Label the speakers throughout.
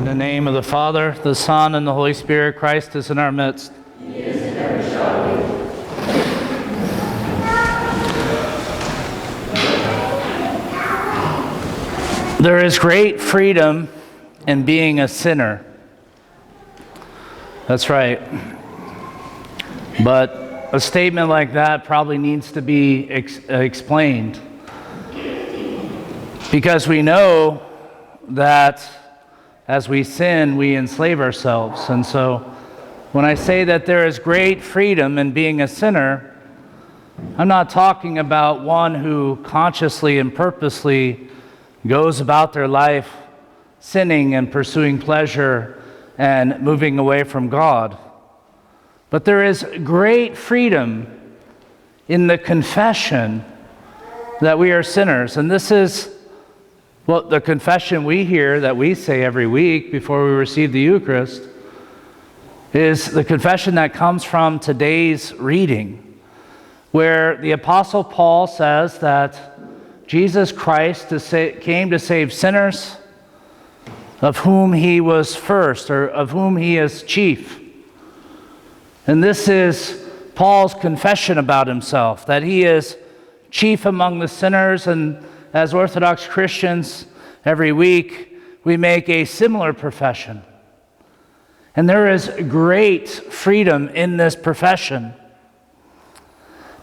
Speaker 1: the name of the Father, the Son, and the Holy Spirit, Christ is in our midst.
Speaker 2: He is and ever shall be.
Speaker 1: There is great freedom in being a sinner. That's right. But a statement like that probably needs to be explained. Because we know that as we sin, we enslave ourselves. And so when I say that there is great freedom in being a sinner, I'm not talking about one who consciously and purposely goes about their life sinning and pursuing pleasure and moving away from God. But there is great freedom in the confession that we are sinners. And this is what the confession we hear that we say every week before we receive the Eucharist is the confession that comes from today's reading, where the Apostle Paul says that Jesus Christ came to save sinners, of whom he was first, or of whom he is chief. And this is Paul's confession about himself, that he is chief among the sinners. And as Orthodox Christians, every week we make a similar profession. And there is great freedom in this profession.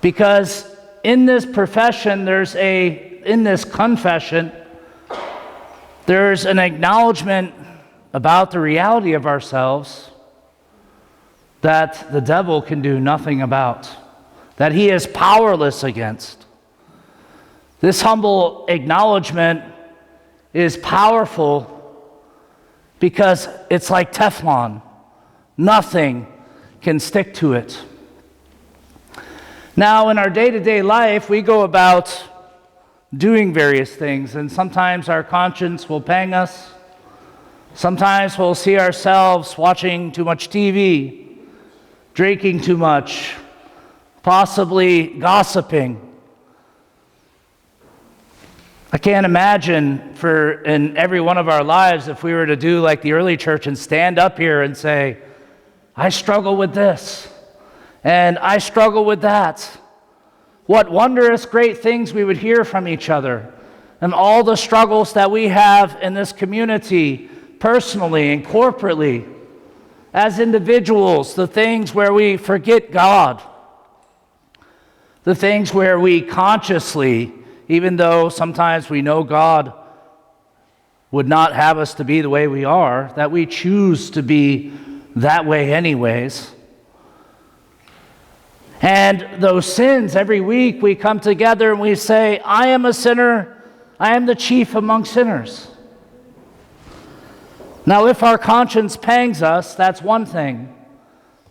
Speaker 1: Because in this profession, in this confession, there's an acknowledgement about the reality of ourselves that the devil can do nothing about, that he is powerless against. This humble acknowledgement is powerful because it's like Teflon. Nothing can stick to it. Now, in our day-to-day life, we go about doing various things, and sometimes our conscience will pang us. Sometimes we'll see ourselves watching too much TV, drinking too much, possibly gossiping. I can't imagine in every one of our lives if we were to do like the early church and stand up here and say, I struggle with this, and I struggle with that. What wondrous great things we would hear from each other, and all the struggles that we have in this community, personally and corporately, as individuals, the things where we forget God, the things where we consciously, even though sometimes we know God would not have us to be the way we are, that we choose to be that way anyways. And those sins, every week we come together and we say, I am a sinner, I am the chief among sinners. Now, if our conscience pangs us, that's one thing.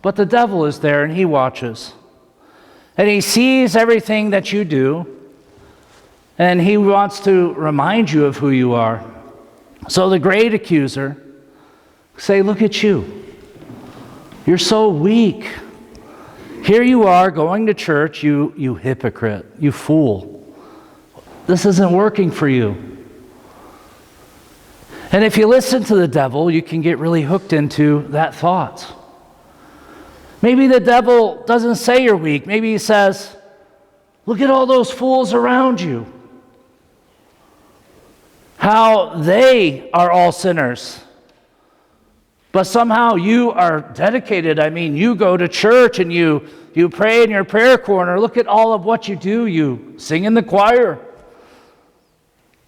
Speaker 1: But the devil is there and he watches. And he sees everything that you do. And he wants to remind you of who you are. So the great accuser say, look at you. You're so weak. Here you are going to church, you hypocrite, you fool. This isn't working for you. And if you listen to the devil, you can get really hooked into that thought. Maybe the devil doesn't say you're weak. Maybe he says, look at all those fools around you. How they are all sinners. But somehow you are dedicated. I mean, you go to church and you pray in your prayer corner. Look at all of what you do. You sing in the choir.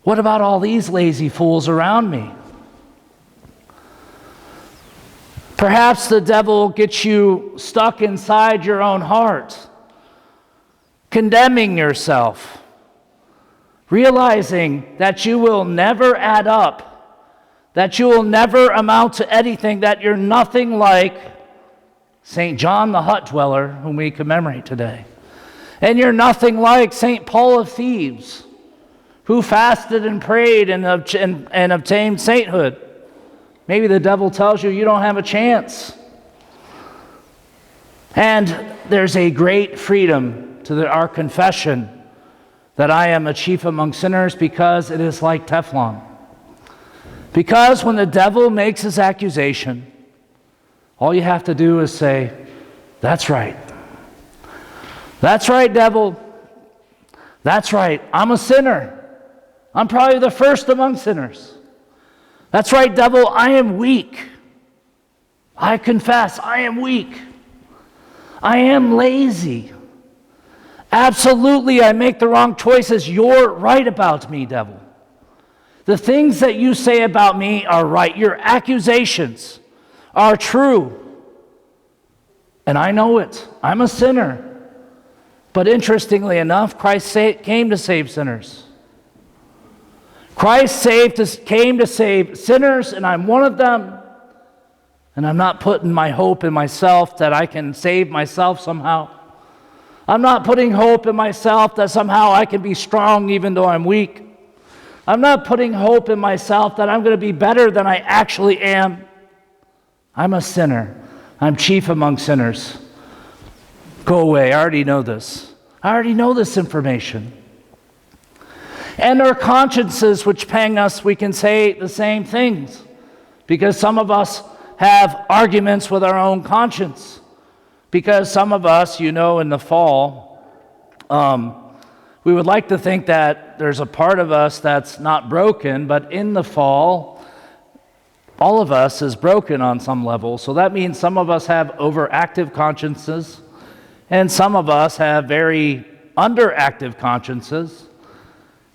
Speaker 1: What about all these lazy fools around me? Perhaps the devil gets you stuck inside your own heart, condemning yourself, realizing that you will never add up, that you will never amount to anything, that you're nothing like St. John the Hut Dweller, whom we commemorate today. And you're nothing like St. Paul of Thebes, who fasted and prayed and obtained sainthood. Maybe the devil tells you you don't have a chance. And there's a great freedom to our confession that I am a chief among sinners, because it is like Teflon. Because when the devil makes his accusation, all you have to do is say, "That's right. That's right, devil. That's right. I'm a sinner. I'm probably the first among sinners. That's right, devil. I am weak. I confess, I am weak. I am lazy. Absolutely, I make the wrong choices. You're right about me, devil. The things that you say about me are right. Your accusations are true. And I know it. I'm a sinner. But interestingly enough, Christ came to save sinners. Christ came to save sinners, and I'm one of them. And I'm not putting my hope in myself that I can save myself somehow. I'm not putting hope in myself that somehow I can be strong even though I'm weak. I'm not putting hope in myself that I'm going to be better than I actually am. I'm a sinner. I'm chief among sinners. Go away. I already know this. I already know this information. And our consciences which pang us, we can say the same things. Because some of us have arguments with our own conscience. Because some of us, in the fall, we would like to think that there's a part of us that's not broken, but in the fall, all of us is broken on some level. So that means some of us have overactive consciences, and some of us have very underactive consciences.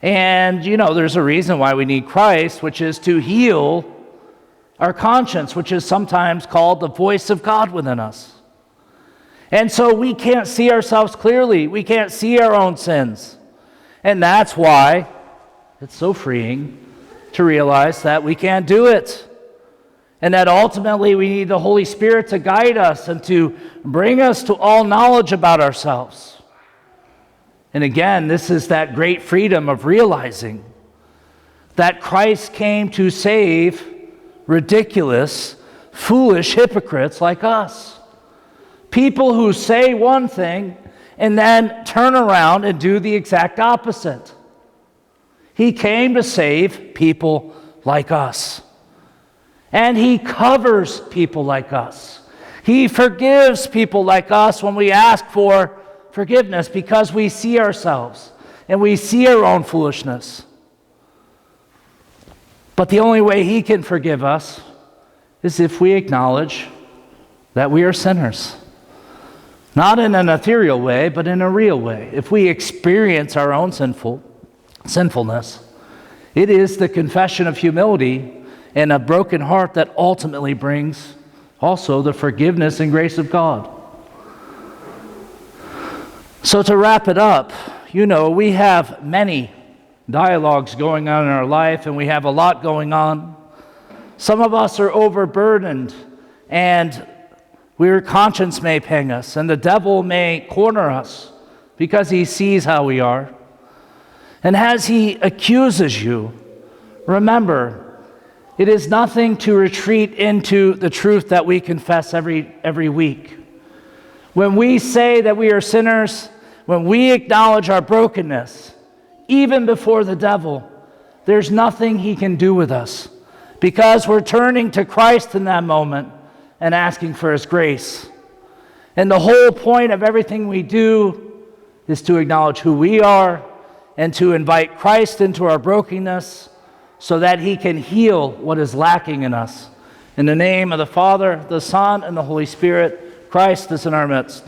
Speaker 1: And, there's a reason why we need Christ, which is to heal our conscience, which is sometimes called the voice of God within us. And so we can't see ourselves clearly. We can't see our own sins. And that's why it's so freeing to realize that we can't do it. And that ultimately we need the Holy Spirit to guide us and to bring us to all knowledge about ourselves. And again, this is that great freedom of realizing that Christ came to save ridiculous, foolish hypocrites like us. People who say one thing and then turn around and do the exact opposite. He came to save people like us. And he covers people like us. He forgives people like us when we ask for forgiveness because we see ourselves and we see our own foolishness. But the only way he can forgive us is if we acknowledge that we are sinners. Not in an ethereal way, but in a real way. If we experience our own sinfulness, it is the confession of humility and a broken heart that ultimately brings also the forgiveness and grace of God. So to wrap it up, we have many dialogues going on in our life, and we have a lot going on. Some of us are overburdened, and our conscience may pang us, and the devil may corner us because he sees how we are. And as he accuses you, remember, it is nothing to retreat into the truth that we confess every week. When we say that we are sinners, when we acknowledge our brokenness, even before the devil, there's nothing he can do with us because we're turning to Christ in that moment and asking for his grace. And the whole point of everything we do is to acknowledge who we are and to invite Christ into our brokenness so that he can heal what is lacking in us. In the name of the Father, the Son, and the Holy Spirit, Christ is in our midst.